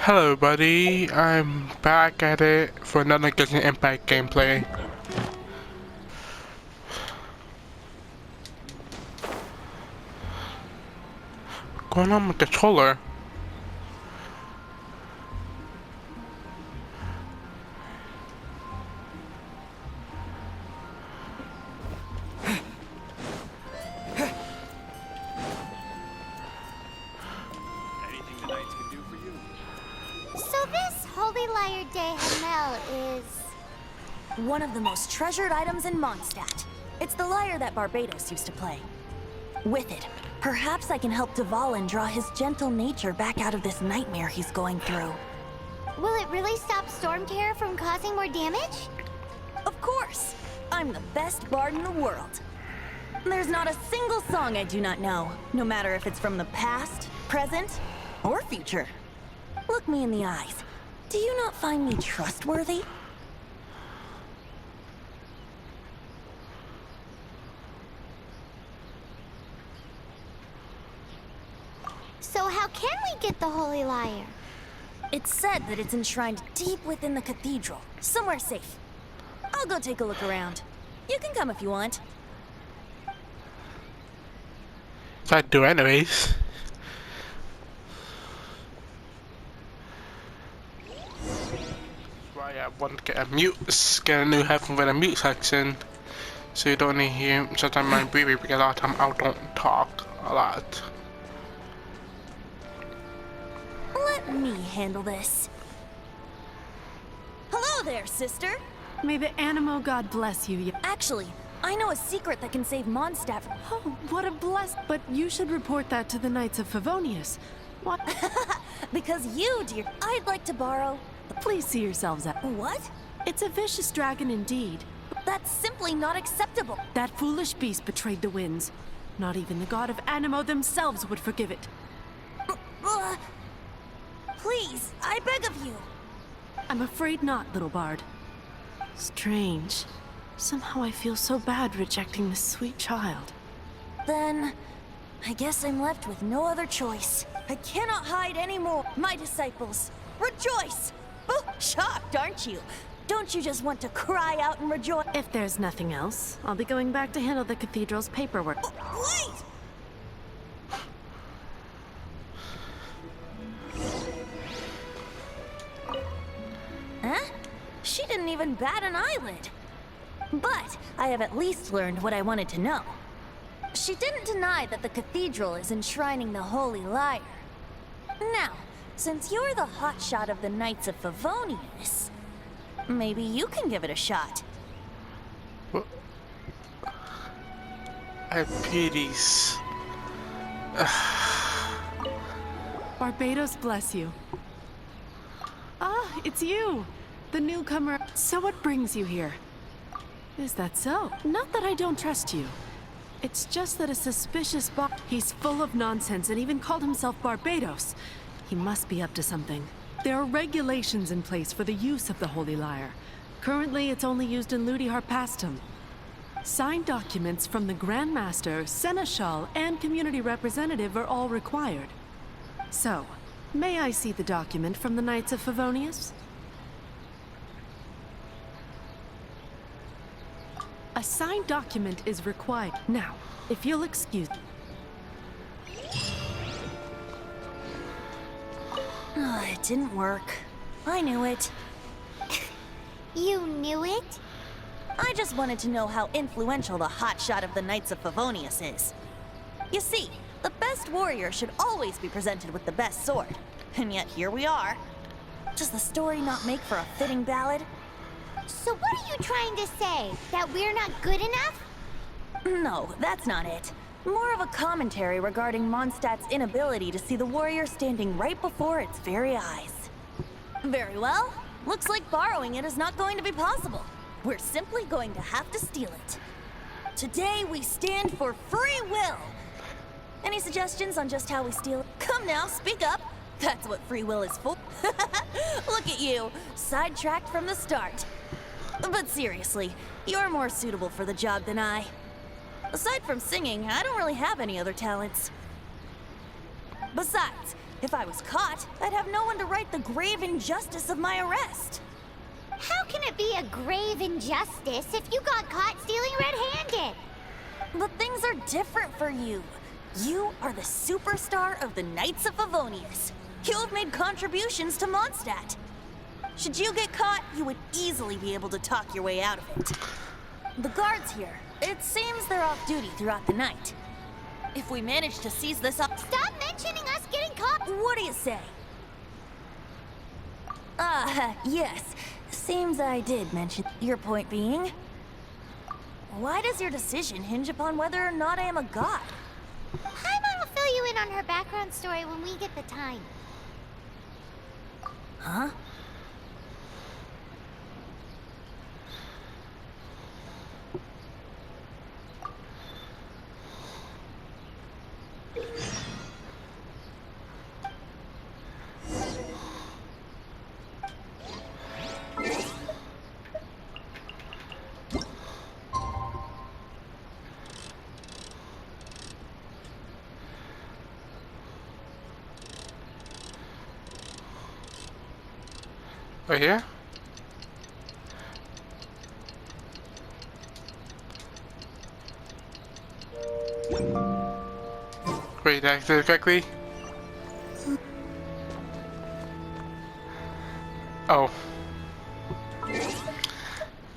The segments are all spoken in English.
Hello buddy, I'm back at it for another Genshin Impact gameplay. What's going on with the controller? Anything the Knights can do for you? So this Holy Lyre de Hamel is... one of the most treasured items in Mondstadt. It's the lyre that Barbados used to play. With it, perhaps I can help Dvalin draw his gentle nature back out of this nightmare he's going through. Will it really stop Storm Terror from causing more damage? Of course! I'm the best bard in the world. There's not a single song I do not know, no matter if it's from the past, present, or future. Look me in the eyes. Do you not find me trustworthy? So how can we get the Holy Lyre? It's said that it's enshrined deep within the cathedral, somewhere safe. I'll go take a look around. You can come if you want. I do anyways. Why I want to get a get a new headphone with a mute section, so you don't need to hear sometimes my breathing because a lot of time I don't talk a lot. Let me handle this. Hello there, sister. May the Animo God bless you. Actually, I know a secret that can save Mondstadt. Oh, what a bless! But you should report that to the Knights of Favonius. What? Because you, dear, I'd like to borrow. Please see yourselves out. What? It's a vicious dragon indeed. That's simply not acceptable. That foolish beast betrayed the winds. Not even the god of Animo themselves would forgive it. Please, I beg of you. I'm afraid not, little bard. Strange. Somehow I feel so bad rejecting this sweet child. Then, I guess I'm left with no other choice. I cannot hide anymore. My disciples, rejoice! Oh, shocked, aren't you? Don't you just want to cry out and rejoice? If there's nothing else, I'll be going back to handle the cathedral's paperwork. Wait! Huh? She didn't even bat an eyelid. But I have at least learned what I wanted to know. She didn't deny that the cathedral is enshrining the Holy Lyre. Now, since you're the hotshot of the Knights of Favonius, maybe you can give it a shot. What? I have pities. Barbados bless you. Ah, it's you! The newcomer. So what brings you here? Is that so? Not that I don't trust you. It's just that a suspicious he's full of nonsense and even called himself Barbados. He must be up to something. There are regulations in place for the use of the Holy Lyre. Currently, it's only used in Ludi Harpastum. Signed documents from the Grand Master, Seneschal, and Community Representative are all required. So, may I see the document from the Knights of Favonius? A signed document is required. Now, if you'll excuse... It didn't work. I knew it. You knew it? I just wanted to know how influential the hotshot of the Knights of Favonius is. You see, the best warrior should always be presented with the best sword. And yet here we are. Does the story not make for a fitting ballad? So what are you trying to say? That we're not good enough? No, that's not it. More of a commentary regarding Mondstadt's inability to see the warrior standing right before its very eyes. Very well. Looks like borrowing it is not going to be possible. We're simply going to have to steal it. Today we stand for free will. Any suggestions on just how we steal it? Come now, speak up. That's what free will is for. Look at you, sidetracked from the start. But seriously, you're more suitable for the job than I. Aside from singing, I don't really have any other talents. Besides, If I was caught, I'd have no one to right the grave injustice of my arrest. How can it be a grave injustice if you got caught stealing red-handed? But things are different for you. You are the superstar of the Knights of Favonius. You have made contributions to Mondstadt. Should you get caught, you would easily be able to talk your way out of it. The guards here, it seems they're off duty throughout the night. If we manage to seize this up... Stop mentioning us getting caught! What do you say? Yes. Seems I did mention. Your point being? Why does your decision hinge upon whether or not I am a god? Paimon will fill you in on her background story when we get the time. Huh? Oh yeah? Wait, did I do it correctly? Oh.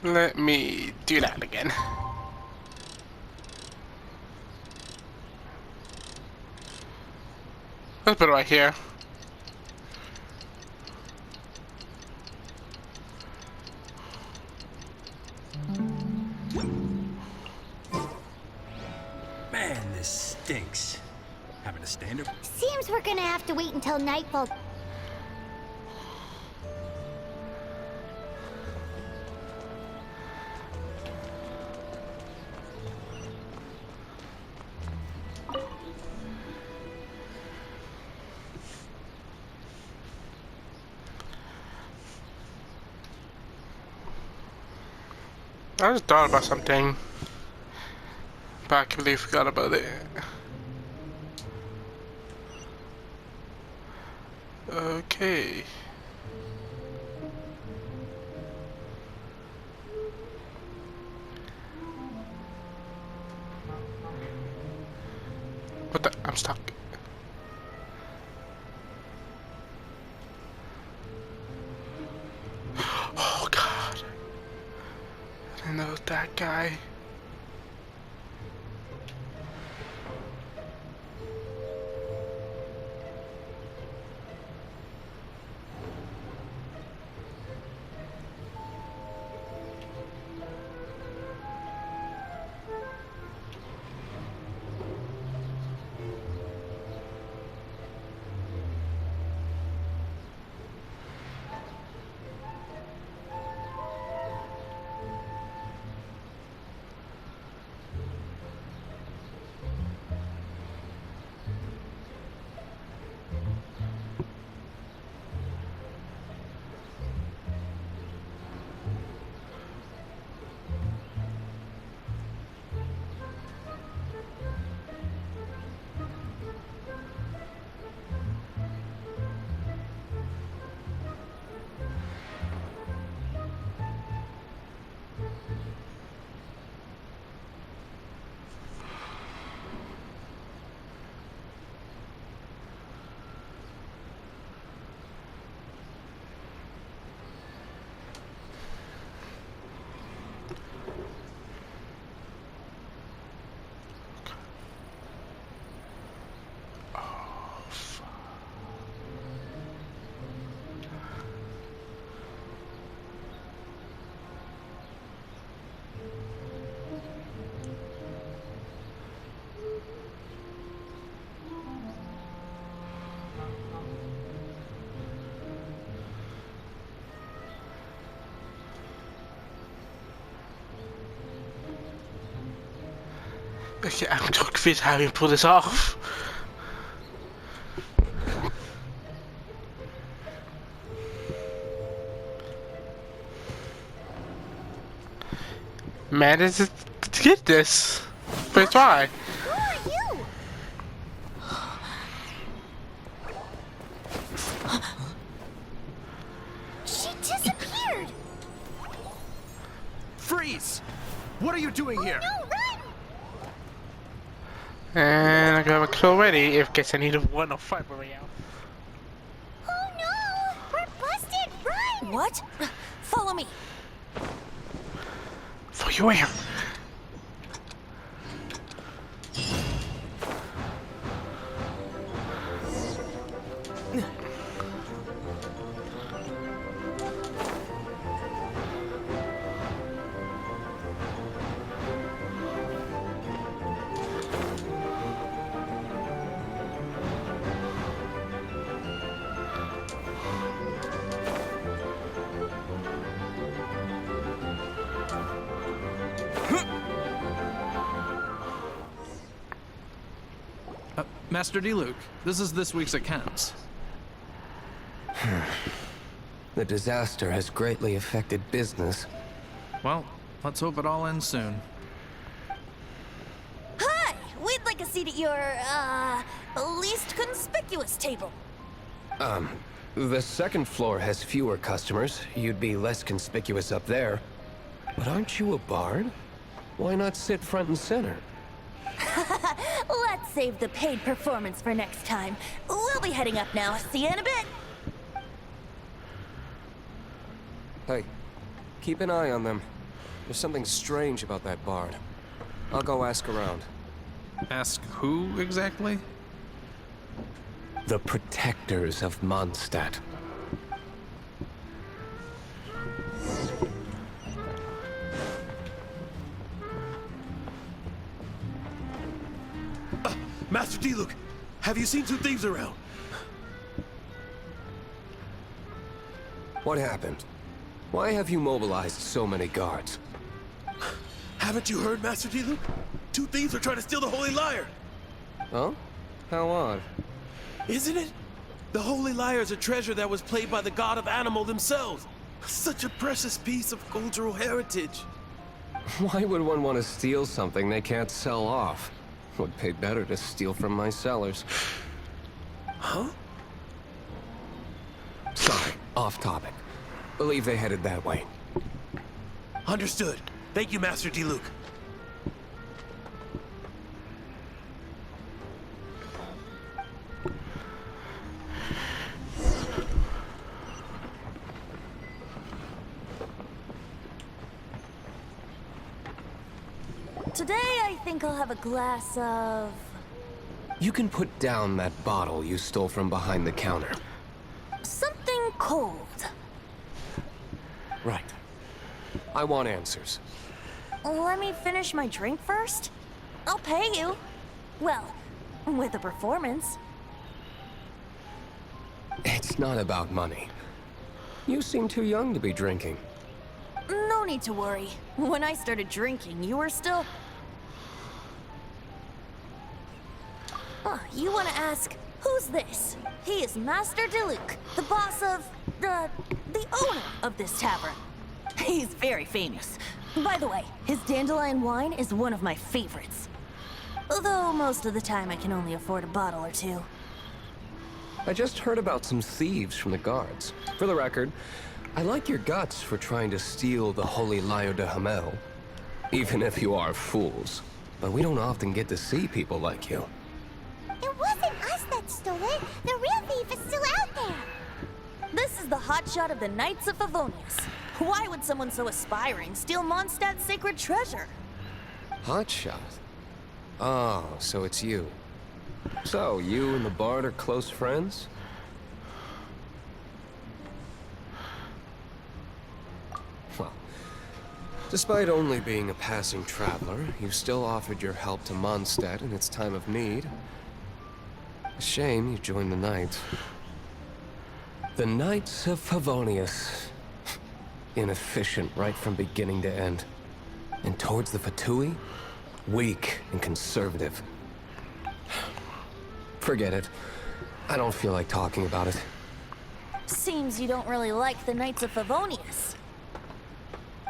Let me do that again. Let's put it right here. Man, this stinks. Having a stand-up? Seems we're gonna have to wait until nightfall. I just thought about something, but I completely forgot about it. Okay. What the? I'm stuck. Oh God. I know that guy. Okay, I'm so confused how you pull this off. Managed to get this. But why? Who are you? What are you doing here? No, run! And I got a clue ready if case I need a 1 or 5 Royale. Oh no! We're busted! Run! What? Follow me. For you where? Master D-Luke, this is this week's accounts. The disaster has greatly affected business. Well, let's hope it all ends soon. Hi! We'd like a seat at your, least conspicuous table. The second floor has fewer customers. You'd be less conspicuous up there. But aren't you a bard? Why not sit front and center? Let's save the paid performance for next time. We'll be heading up now. See you in a bit. Hey, keep an eye on them. There's something strange about that bard. I'll go ask around. Ask who exactly? The protectors of Mondstadt. Master D-Luke, have you seen two thieves around? What happened? Why have you mobilized so many guards? Haven't you heard, Master D-Luke? Two thieves are trying to steal the Holy Lyre. Oh? How odd. Isn't it? The Holy Lyre is a treasure that was played by the god of animal themselves. Such a precious piece of cultural heritage. Why would one want to steal something they can't sell off? Would pay better to steal from my sellers. Huh? Sorry, off topic. Believe they headed that way. Understood. Thank you, Master D-Luke. Today, I think I'll have a glass of... You can put down that bottle you stole from behind the counter. something cold. Right. I want answers. Let me finish my drink first. I'll pay you. Well, with a performance. It's not about money. You seem too young to be drinking. No need to worry. When I started drinking, you were still... You want to ask, who's this? He is Master DeLuke, the boss of... the owner of this tavern. He's very famous. By the way, his dandelion wine is one of my favorites. Although most of the time I can only afford a bottle or two. I just heard about some thieves from the guards. For the record, I like your guts for trying to steal the Holy Lyre de Hamel. Even if you are fools. But we don't often get to see people like you. It wasn't us that stole it. The real thief is still out there. This is the hotshot of the Knights of Favonius. Why would someone so aspiring steal Mondstadt's sacred treasure? Hotshot? Oh, so it's you. So, you and the Bard are close friends? Well, despite only being a passing traveler, you still offered your help to Mondstadt in its time of need. A shame you joined the Knights. The Knights of Favonius. Inefficient right from beginning to end. And towards the Fatui, weak and conservative. Forget it. I don't feel like talking about it. Seems you don't really like the Knights of Favonius.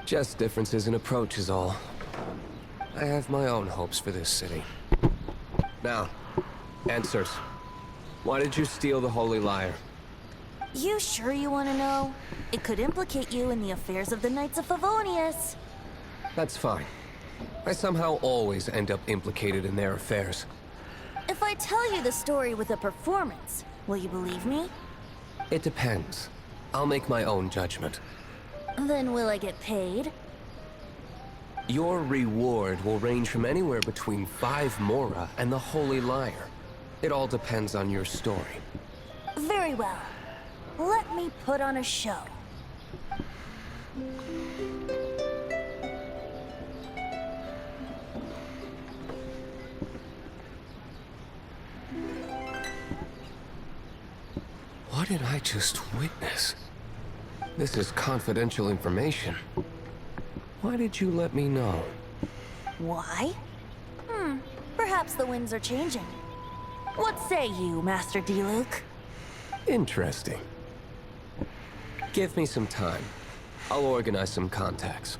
Just differences in approach is all. I have my own hopes for this city. Now, answers. Why did you steal the Holy Lyre? You sure you want to know? It could implicate you in the affairs of the Knights of Favonius. That's fine. I somehow always end up implicated in their affairs. If I tell you the story with a performance, will you believe me? It depends. I'll make my own judgment. Then will I get paid? Your reward will range from anywhere between 5 mora and the Holy Liar. It all depends on your story. Very well. Let me put on a show. What did I just witness? This is confidential information. Why did you let me know? Why? Perhaps the winds are changing. What say you, Master Diluc? Interesting. Give me some time. I'll organize some contacts.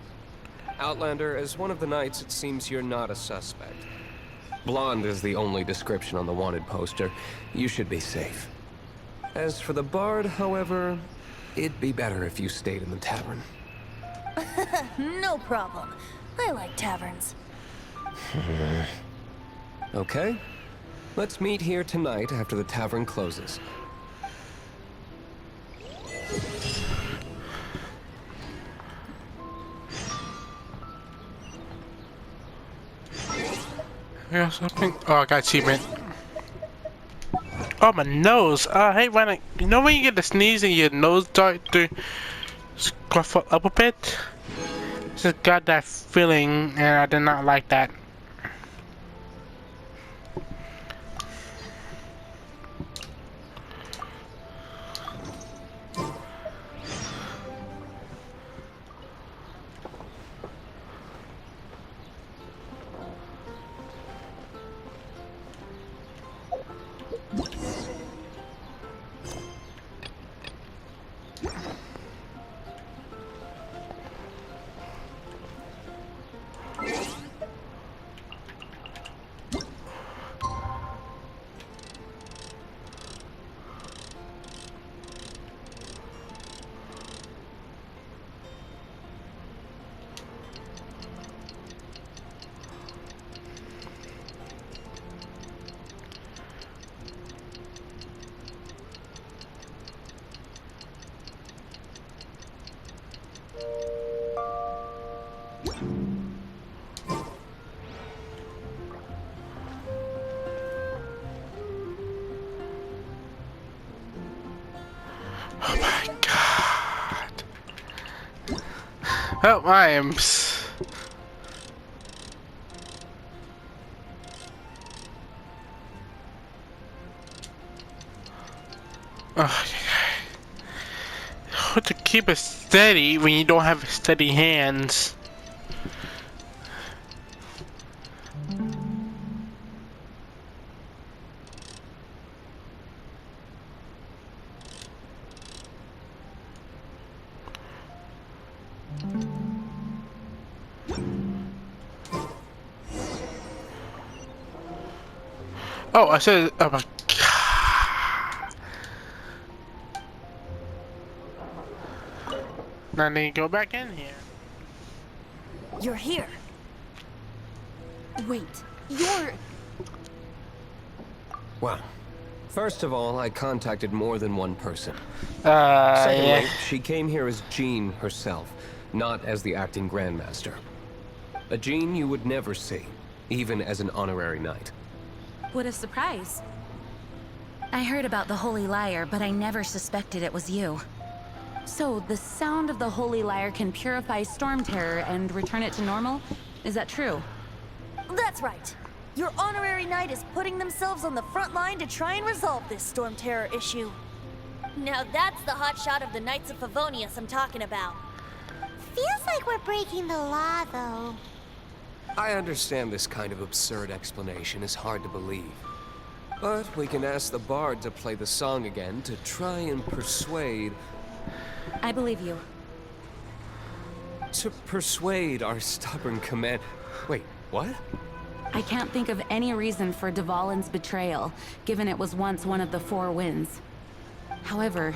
Outlander, as one of the knights, it seems you're not a suspect. Blonde is the only description on the wanted poster. You should be safe. As for the bard, however, it'd be better if you stayed in the tavern. No problem. I like taverns. Okay. Let's meet here tonight after the tavern closes. Yeah, something. Oh, I got achievement. Oh, my nose. I hate when you know when you get the sneeze and your nose start to scruff up a bit? Just got that feeling and I did not like that. Oh my god. Oh, I am. Oh, how to keep it steady when you don't have steady hands. Oh, I said, oh my god. Now I need to go back in here. You're here. Wait, you're... Well, first of all, I contacted more than one person. Secondly, Yeah. she came here as Jean herself, not as the acting Grandmaster. A Jean you would never see, even as an honorary knight. What a surprise. I heard about the Holy Liar, but I never suspected it was you. So, the sound of the Holy Liar can purify Storm Terror and return it to normal? Is that true? That's right. Your honorary knight is putting themselves on the front line to try and resolve this Storm Terror issue. Now that's the hotshot of the Knights of Favonius I'm talking about. Feels like we're breaking the law, though. I understand this kind of absurd explanation is hard to believe. But we can ask the bard to play the song again to try and persuade... I believe you. To persuade our stubborn command... Wait, what? I can't think of any reason for Dvalin's betrayal, given it was once one of the Four Winds. However,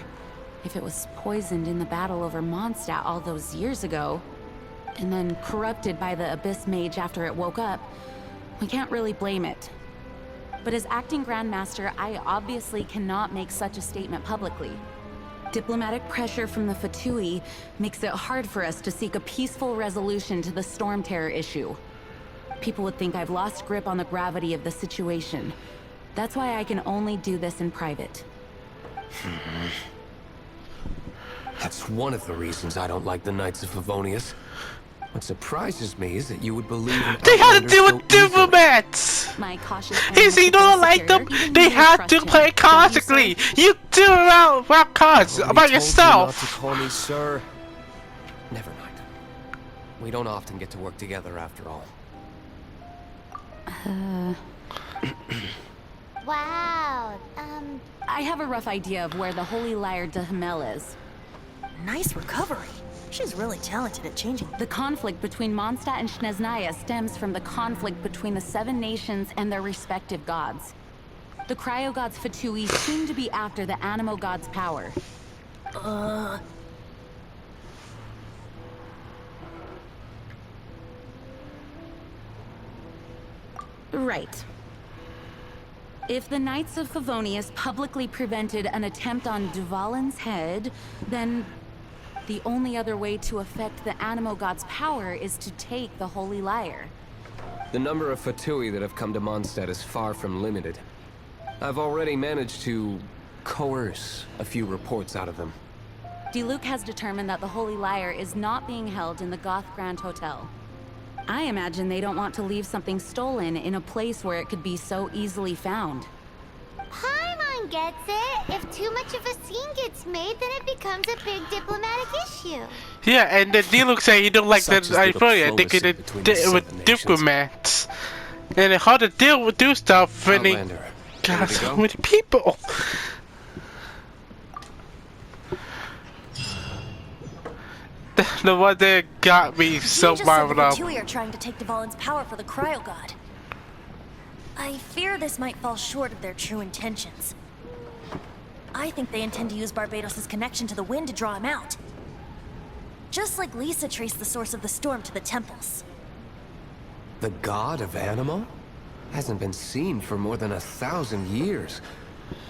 if it was poisoned in the battle over Mondstadt all those years ago... and then corrupted by the Abyss Mage after it woke up, we can't really blame it. But as acting Grandmaster, I obviously cannot make such a statement publicly. Diplomatic pressure from the Fatui makes it hard for us to seek a peaceful resolution to the Storm Terror issue. People would think I've lost grip on the gravity of the situation. That's why I can only do this in private. That's one of the reasons I don't like the Knights of Favonius. What surprises me is that you would believe in They had to Outlanders deal so with diplomats! My cautious Hey, so you don't like them? They had to play cautiously! You do it around cards Nobody about told you yourself! not to call me sir. Never mind. We don't often get to work together after all. Wow, I have a rough idea of where the Holy Liar de Hamel is. Nice recovery. She's really talented at changing. The conflict between Mondstadt and Snezhnaya stems from the conflict between the 7 nations and their respective gods. The Cryo Gods Fatui seem to be after the Animo God's power. Right. If the Knights of Favonius publicly prevented an attempt on Duvalin's head, then the only other way to affect the Animo God's power is to take the Holy Liar. The number of Fatui that have come to Mondstadt is far from limited. I've already managed to coerce a few reports out of them. Diluc has determined that the Holy Liar is not being held in the Goth Grand Hotel. I imagine they don't want to leave something stolen in a place where it could be so easily found. Paimon gets it. If too much of a scene gets made, then it becomes a big diplomatic issue. Yeah, and then Diluc say he don't like Such the is the idea. They diplomacy could between the deal with 7 nations. diplomats. And it's hard to deal with do stuff when they Outlander, got ready to so go? many people. The one that got me so You just said marveled the up. Fatui are trying to take Dvalin's power for the Cryo God. I fear this might fall short of their true intentions. I think they intend to use Barbados' connection to the wind to draw him out. Just like Lisa traced the source of the storm to the temples. The god of Animo? Hasn't been seen for more than 1,000 years.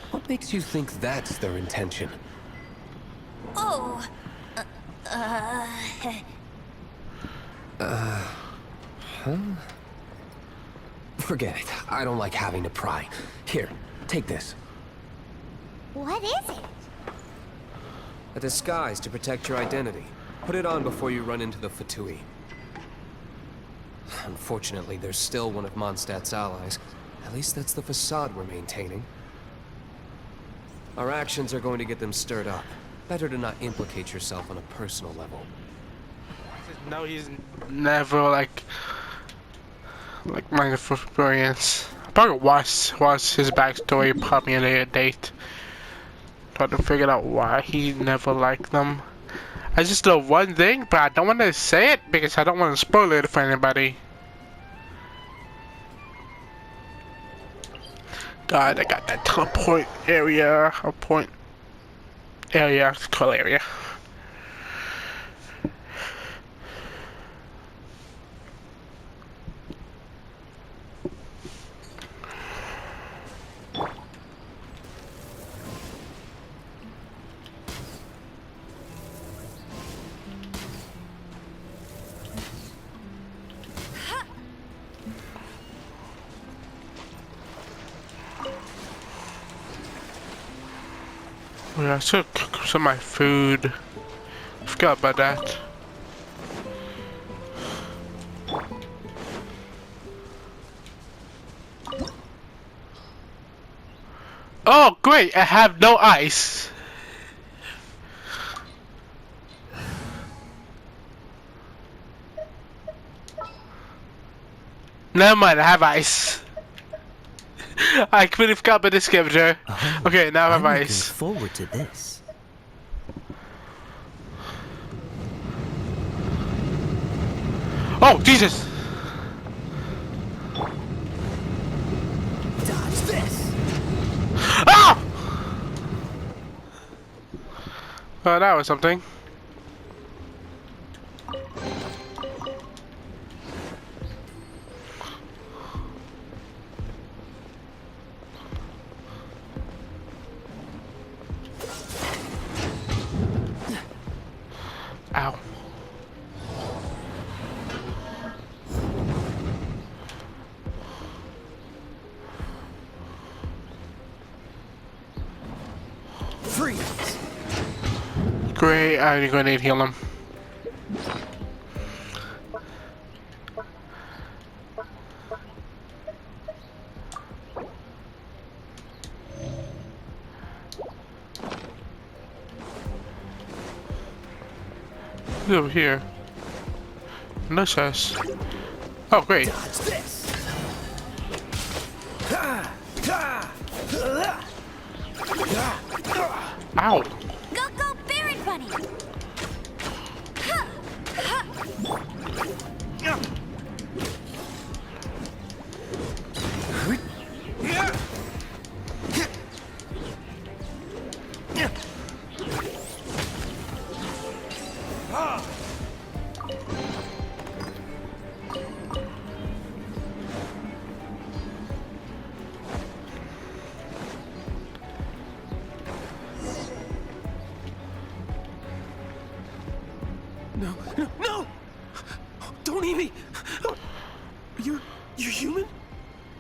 What makes you think that's their intention? Oh, Forget it. I don't like having to pry. Here, take this. What is it? A disguise to protect your identity. Put it on before you run into the Fatui. Unfortunately, there's still one of Mondstadt's allies. At least that's the facade we're maintaining. Our actions are going to get them stirred up. Better to not implicate yourself on a personal level. No, he's never like my experience. I probably watched his backstory probably at a later date. Trying to figure out why he never liked them. I just know one thing, but I don't want to say it because I don't want to spoil it for anybody. God, I got that teleport area, a point area, skull area. Yeah, I should cook some of my food. Forgot about that. Oh, great! I have no ice. Never mind, I have ice. I completely forgot about this scavenger. Okay, now I have ice. Forward to this. Oh, Jesus! Dodge this. Ah! Oh, that was something. Freeze! Great, I'm gonna need to heal him. He's over here. No chest. Oh, great. Dodge this! Ow. Go, go, Barret Bunny! No, no, no! Don't eat me! You're human?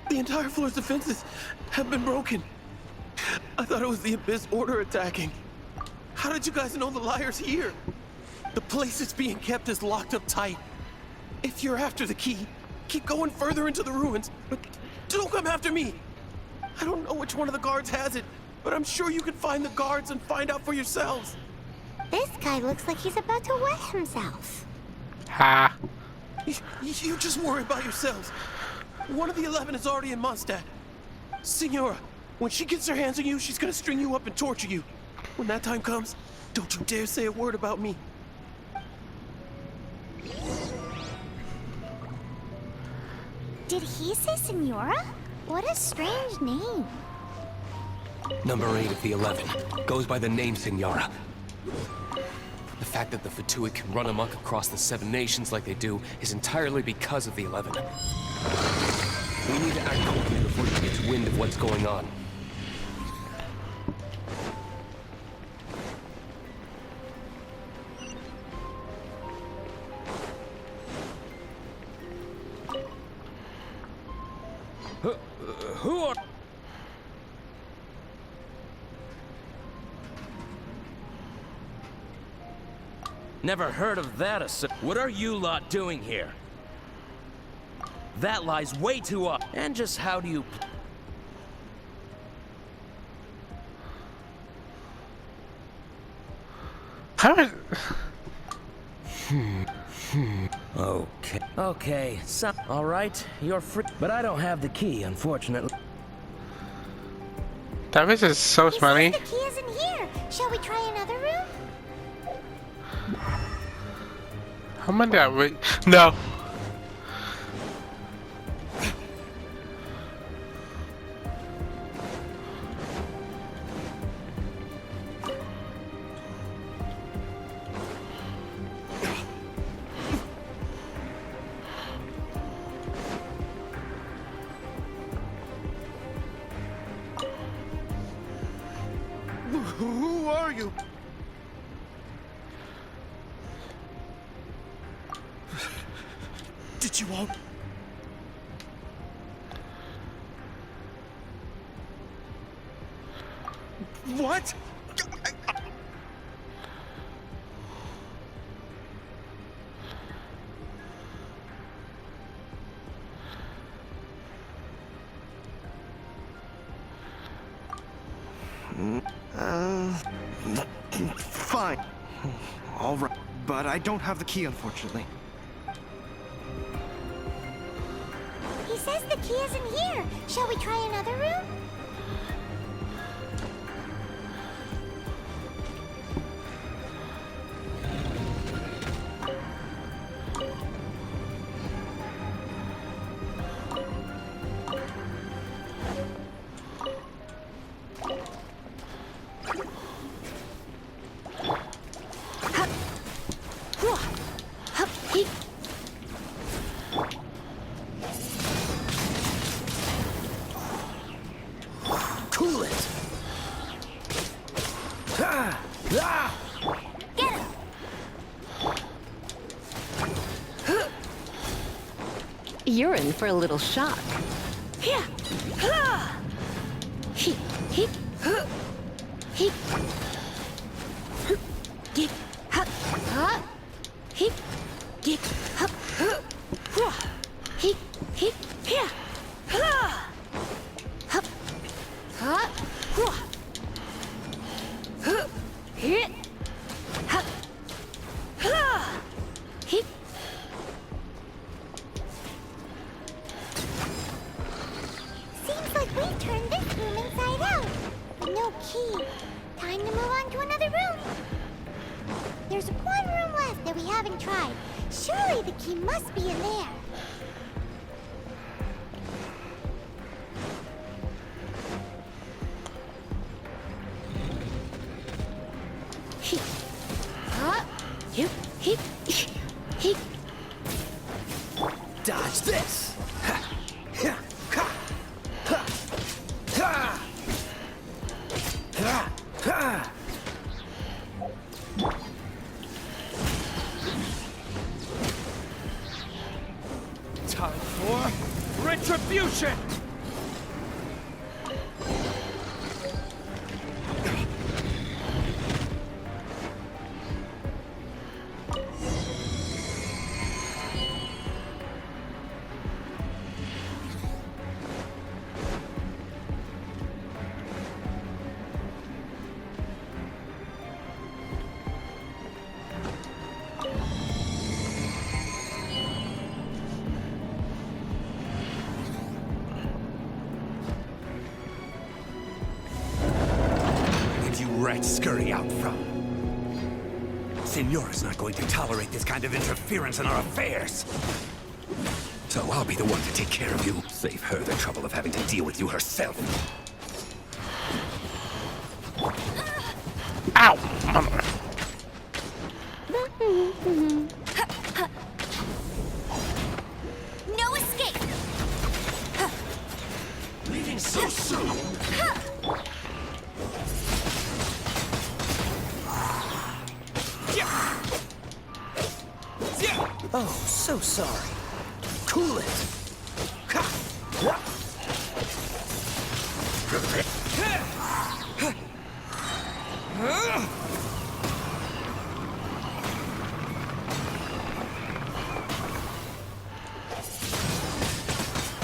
The entire floor's defenses have been broken. I thought it was the Abyss Order attacking. How did you guys know the liar's here? The place it's being kept is locked up tight. If you're after the key, keep going further into the ruins, but don't come after me. I don't know which one of the guards has it, but I'm sure you can find the guards and find out for yourselves. This guy looks like he's about to wet himself. Ha. You just worry about yourselves. One of the 11 is already in Mondstadt. Senora, when she gets her hands on you, she's gonna string you up and torture you. When that time comes, don't you dare say a word about me. Did he say Senora? What a strange name. Number 8 of the 11 goes by the name Senora. The fact that the Fatuit can run amok across the 7 nations like they do is entirely because of the 11. We need to act quickly before he gets wind of what's going on. Who are... Never heard of that. What are you lot doing here? That lies way too up. And just how do you... How is... Okay. Okay, so... Alright, you're free. But I don't have the key, unfortunately. That bitch is so smelly. The key isn't here. Shall we try another room? How many did I wait? No. Who are you? Did you all... What? Fine. All right. But I don't have the key, unfortunately. He says the key isn't here. Shall we try another room? Cool it! Get him! You're in for a little shock. He. Get. Huh. He. Get. Huh. He. Yeah. Huh. Huh. Huh. Hit. Huh. He. Seems like we turned this room inside out. But no key. Time to move on to another room. There's one room left that we haven't tried. Surely the key must be in there. Dodge this! Time for retribution! Rats scurry out from. Senora's not going to tolerate this kind of interference in our affairs. So I'll be the one to take care of you. Save her the trouble of having to deal with you herself. Ow! No escape! Leaving so soon? Oh, so sorry. Cool it.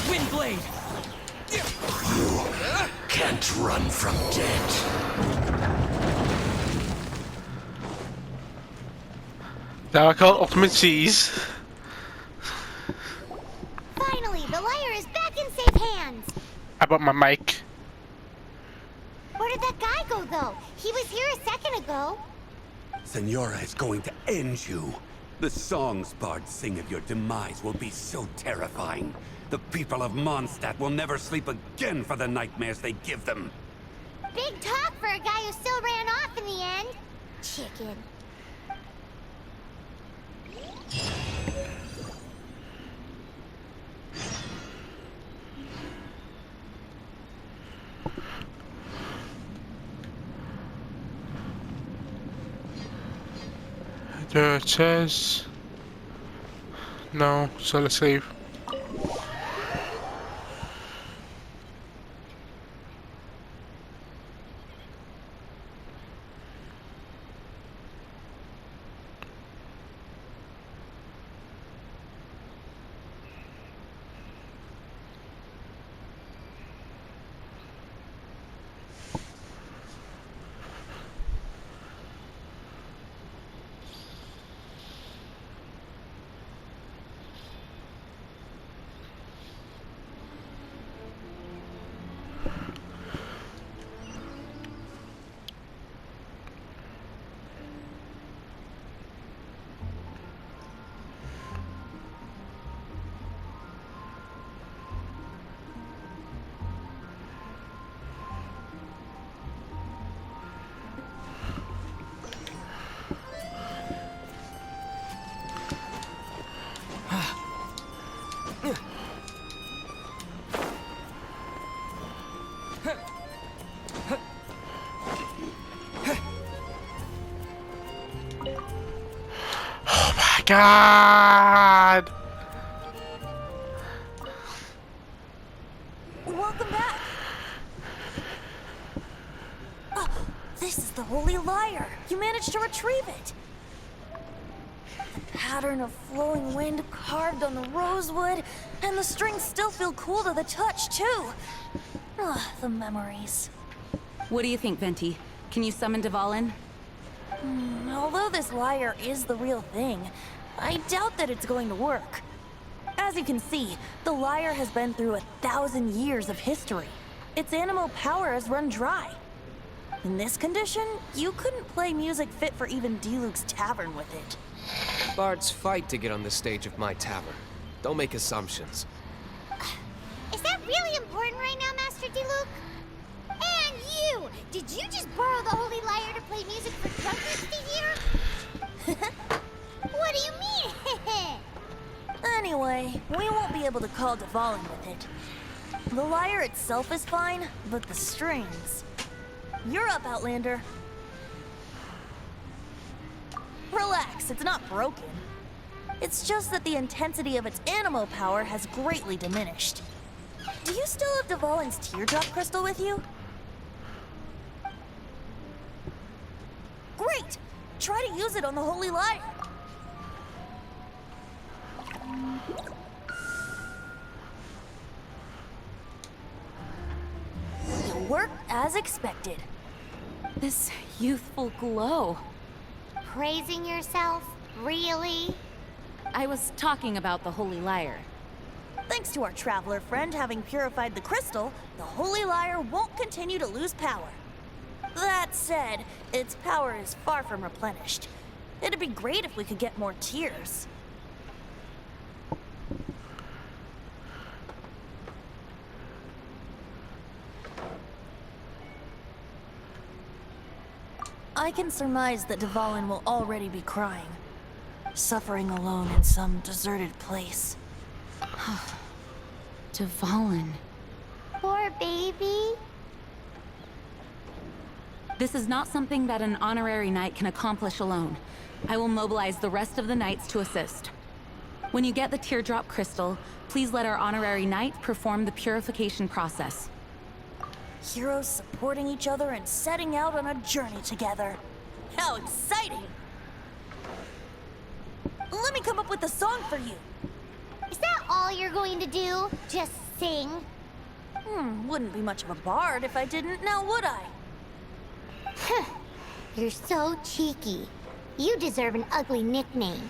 Windblade! You can't run from death. Now I call Ultimate Cheese. Finally, the lyre is back in safe hands. I bought my mic. Where did that guy go, though? He was here a second ago. Senora is going to end you. The songs bards sing of your demise will be so terrifying. The people of Mondstadt will never sleep again for the nightmares they give them. Big talk for a guy who still ran off in the end. Chicken. The chest. No, so let's leave. God! Welcome back. Oh, this This is the Holy Lyre. You managed to retrieve it. The pattern of flowing wind carved on the rosewood, and the strings still feel cool to the touch, too. Ugh, the memories. What do you think, Venti? Can you summon Dvalin? Although this lyre is the real thing, I doubt that it's going to work. As you can see, the lyre has been through 1,000 years of history. Its animal power has run dry. In this condition, you couldn't play music fit for even Diluc's tavern with it. Bards fight to get on the stage of my tavern. Don't make assumptions. Is that really important right now, Master Diluc? And you! Did you just borrow the Holy Lyre to play music for drunkards to hear? What do you mean? Anyway, we won't be able to call Dvalin with it. The lyre itself is fine, but the strings... You're up, Outlander. Relax, it's not broken. It's just that the intensity of its animal power has greatly diminished. Do you still have Dvalin's teardrop crystal with you? Great! Try to use it on the Holy Lyre. It worked as expected. This youthful glow. Praising yourself? Really? I was talking about the Holy Lyre. Thanks to our traveler friend having purified the crystal, the Holy Lyre won't continue to lose power. That said, its power is far from replenished. It'd be great if we could get more tears. I can surmise that Dvalin will already be crying, suffering alone in some deserted place. Dvalin. Poor baby. This is not something that an honorary knight can accomplish alone. I will mobilize the rest of the knights to assist. When you get the teardrop crystal, please let our honorary knight perform the purification process. Heroes supporting each other and setting out on a journey together. How exciting! Let me come up with a song for you. Is that all you're going to do? Just sing? Wouldn't be much of a bard if I didn't, now would I? You're so cheeky. You deserve an ugly nickname.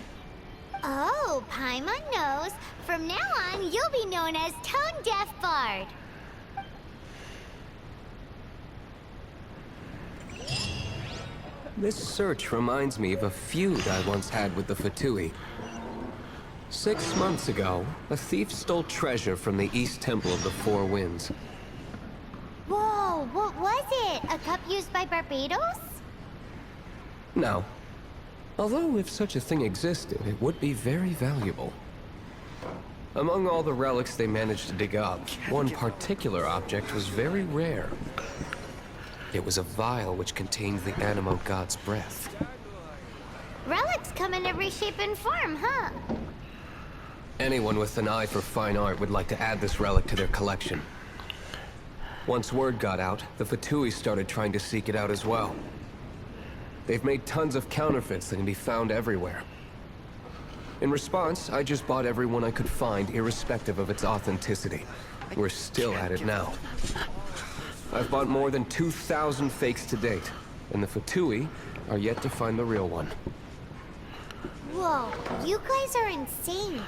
Oh, Paimon knows. From now on, you'll be known as Tone Deaf Bard. This search reminds me of a feud I once had with the Fatui. 6 months ago, a thief stole treasure from the East Temple of the Four Winds. Whoa, what was it? A cup used by Barbados? No. Although if such a thing existed, it would be very valuable. Among all the relics they managed to dig up, one particular object was very rare. It was a vial which contained the Animo god's breath. Relics come in every shape and form, huh? Anyone with an eye for fine art would like to add this relic to their collection. Once word got out, the Fatui started trying to seek it out as well. They've made tons of counterfeits that can be found everywhere. In response, I just bought everyone I could find, irrespective of its authenticity. We're still at it now. I've bought more than 2,000 fakes to date, and the Fatui are yet to find the real one. Whoa, you guys are insane.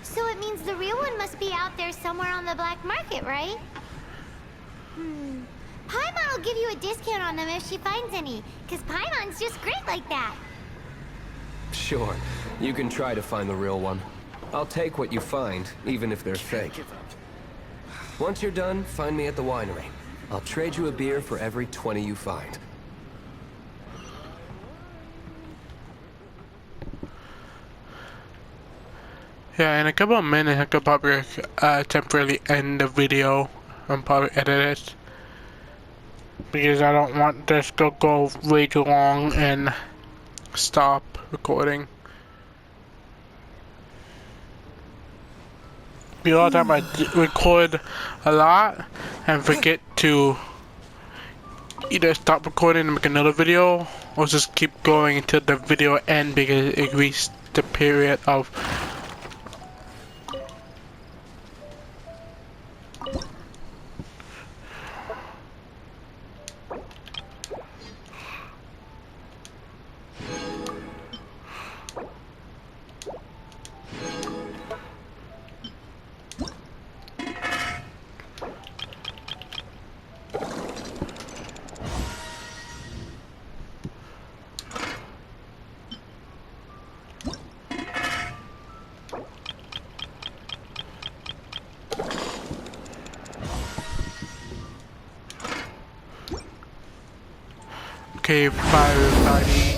So it means the real one must be out there somewhere on the black market, right? Paimon will give you a discount on them if she finds any, because Paimon's just great like that. Sure, you can try to find the real one. I'll take what you find, even if they're fake. Once you're done, find me at the winery. I'll trade you a beer for every 20 you find. Yeah, in a couple of minutes I could probably temporarily end the video and probably edit it. Because I don't want this to go way too long and stop recording. A lot of time I record a lot and forget to either stop recording and make another video, or just keep going until the video ends because it reached the period of okay, bye everybody.